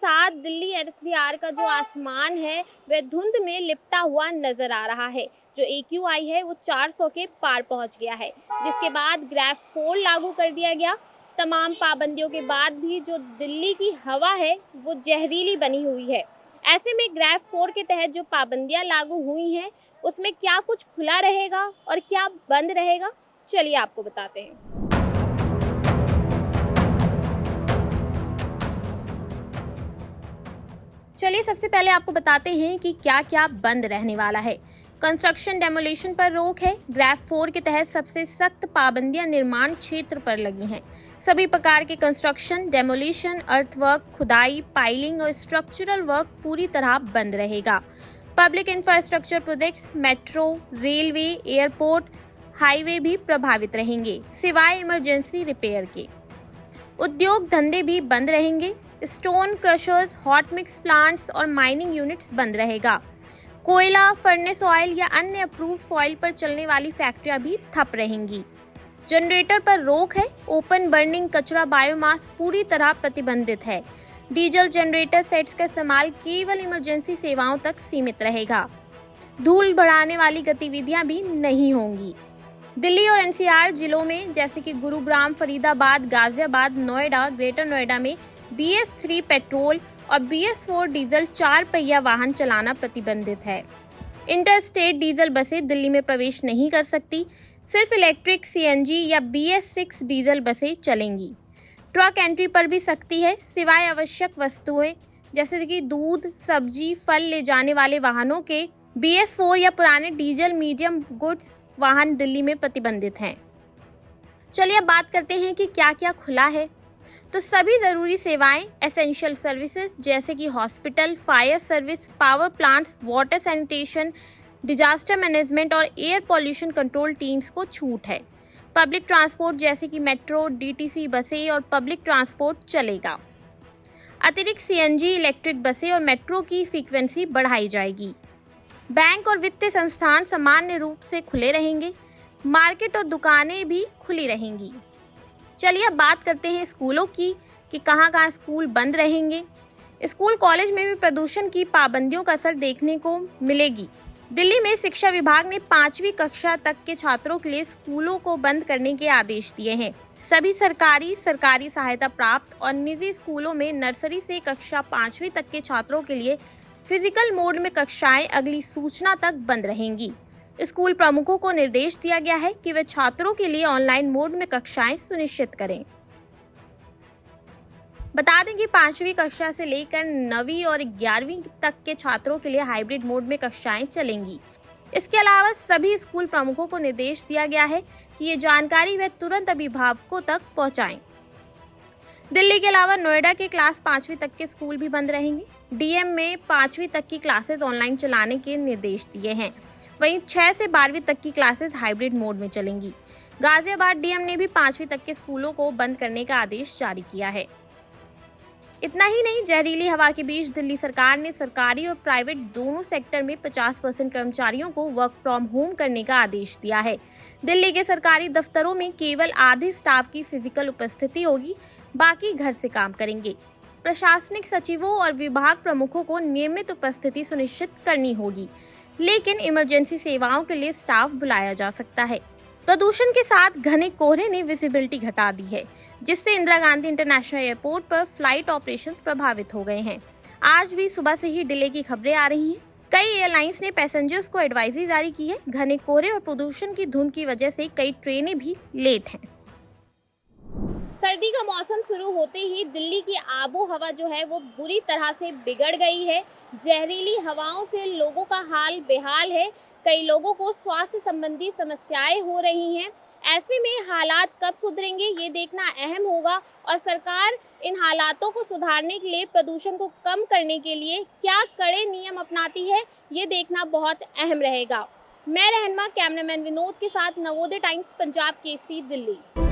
साथ दिल्ली एनसीआर का जो आसमान है वह धुंध में लिपटा हुआ नजर आ रहा है। जो AQI है वो 400 के पार पहुंच गया है, जिसके बाद ग्रेड 4 लागू कर दिया गया। तमाम पाबंदियों के बाद भी जो दिल्ली की हवा है वो जहरीली बनी हुई है। ऐसे में ग्रेड 4 के तहत जो पाबंदियां लागू हुई हैं उसमें क्या कुछ खुला रहेगा और क्या बंद रहेगा, चलिए आपको बताते हैं। चलिए सबसे पहले आपको बताते हैं कि क्या क्या बंद रहने वाला है। कंस्ट्रक्शन डेमोलिशन पर रोक है। ग्रेड 4 के तहत सबसे सख्त पाबंदियां निर्माण क्षेत्र पर लगी हैं। सभी प्रकार के कंस्ट्रक्शन, डेमोलिशन, अर्थवर्क, खुदाई, पाइलिंग और स्ट्रक्चरल वर्क पूरी तरह बंद रहेगा। Public infrastructure projects, metro, railway, airport, highway भी प्रभावित रहेंगे, सिवाय इमरजेंसी रिपेयर के। उद्योग धंधे भी बंद रहेंगे। Stone crushers, hot mix plants और माइनिंग यूनिट्स बंद रहेगा। कोयला, फर्नेस ऑयल या अन्य अप्रूव्ड फॉइल पर चलने वाली फैक्ट्रियां भी ठप रहेंगी। जनरेटर पर रोक है। ओपन बर्निंग कचरा बायोमास पूरी तरह प्रतिबंधित है। डीजल जनरेटर सेट्स का इस्तेमाल केवल इमरजेंसी सेवाओं तक सीमित रहेगा। धूल बढ़ाने वाली गतिविधियां भी नहीं होंगी। दिल्ली और NCR जिलों में जैसे कि गुरुग्राम, फरीदाबाद, गाजियाबाद, नोएडा, ग्रेटर नोएडा में BS3 पेट्रोल और BS4 डीजल 4 पहिया वाहन चलाना प्रतिबंधित है। इंटरस्टेट डीजल बसें दिल्ली में प्रवेश नहीं कर सकती। सिर्फ इलेक्ट्रिक CNG या BS6 डीजल बसें चलेंगी। ट्रक एंट्री पर भी सख्ती है, सिवाय आवश्यक वस्तुएं जैसे कि दूध, सब्जी, फल ले जाने वाले वाहनों के BS4 या पुराने डीजल मीडियम गुड्स वाहन दिल्ली में प्रतिबंधित हैं। चलिए अब बात करते हैं कि क्या क्या खुला है। तो सभी जरूरी सेवाएं, एसेंशियल सर्विसेज जैसे कि hospital, fire service, power plants, water sanitation, disaster management और एयर पॉल्यूशन कंट्रोल टीम्स को छूट है। पब्लिक ट्रांसपोर्ट जैसे कि मेट्रो, DTC बसें और पब्लिक ट्रांसपोर्ट चलेगा। अतिरिक्त CNG, इलेक्ट्रिक बसें और मेट्रो की फ्रीक्वेंसी बढ़ाई जाएगी। बैंक और वित्तीय संस्थान सामान्य रूप से खुले रहेंगे। मार्केट और दुकानें भी खुली रहेंगी। चलिए अब बात करते हैं स्कूलों की कि कहाँ स्कूल बंद रहेंगे। स्कूल कॉलेज में भी प्रदूषण की पाबंदियों का असर देखने को मिलेगी। दिल्ली में शिक्षा विभाग ने 5वीं कक्षा तक के छात्रों के लिए स्कूलों को बंद करने के आदेश दिए हैं। सभी सरकारी सहायता प्राप्त और निजी स्कूलों में नर्सरी से कक्षा 5वीं तक के छात्रों के लिए फिजिकल मोड में कक्षाएं अगली सूचना तक बंद रहेंगी। स्कूल प्रमुखों को निर्देश दिया गया है कि वे छात्रों के लिए ऑनलाइन मोड में कक्षाएं सुनिश्चित करें। बता दें कि 5वीं कक्षा से लेकर 9वीं और 11वीं तक के छात्रों के लिए हाइब्रिड मोड में कक्षाएं चलेंगी। इसके अलावा सभी स्कूल प्रमुखों को निर्देश दिया गया है कि ये जानकारी वे तुरंत अभिभावकों तक पहुंचाएं। दिल्ली के अलावा नोएडा के क्लास 5वीं तक के स्कूल भी बंद रहेंगे। DM में 5वीं तक की क्लासेस ऑनलाइन चलाने के निर्देश दिए हैं। वहीं 6 से 12वीं तक की क्लासेस हाइब्रिड मोड में चलेंगी। गाजियाबाद DM ने भी 5वीं तक के स्कूलों को बंद करने का आदेश जारी किया है। इतना ही नहीं, जहरीली हवा के बीच दिल्ली सरकार ने सरकारी और प्राइवेट दोनों सेक्टर में 50% कर्मचारियों को वर्क फ्रॉम होम करने का आदेश दिया है। दिल्ली के सरकारी दफ्तरों में केवल आधे स्टाफ की फिजिकल उपस्थिति होगी, बाकी घर से काम करेंगे। प्रशासनिक सचिवों और विभाग प्रमुखों को नियमित उपस्थिति सुनिश्चित करनी होगी, लेकिन इमरजेंसी सेवाओं के लिए स्टाफ बुलाया जा सकता है। प्रदूषण के साथ घने कोहरे ने विजिबिलिटी घटा दी है, जिससे इंदिरा गांधी इंटरनेशनल एयरपोर्ट पर फ्लाइट ऑपरेशंस प्रभावित हो गए हैं। आज भी सुबह से ही डिले की खबरें आ रही हैं। कई एयरलाइंस ने पैसेंजर्स को एडवाइजरी जारी की है। घने कोहरे और प्रदूषण की धुंध की वजह से कई ट्रेनें भी लेट हैं। सर्दी का मौसम शुरू होते ही दिल्ली की आबो हवा जो है वो बुरी तरह से बिगड़ गई है। जहरीली हवाओं से लोगों का हाल बेहाल है। कई लोगों को स्वास्थ्य संबंधी समस्याएं हो रही हैं। ऐसे में हालात कब सुधरेंगे ये देखना अहम होगा और सरकार इन हालातों को सुधारने के लिए, प्रदूषण को कम करने के लिए क्या कड़े नियम अपनाती है ये देखना बहुत अहम रहेगा। मैं रहनमा कैमरामैन विनोद के साथ नवोदय टाइम्स पंजाब केसरी, दिल्ली।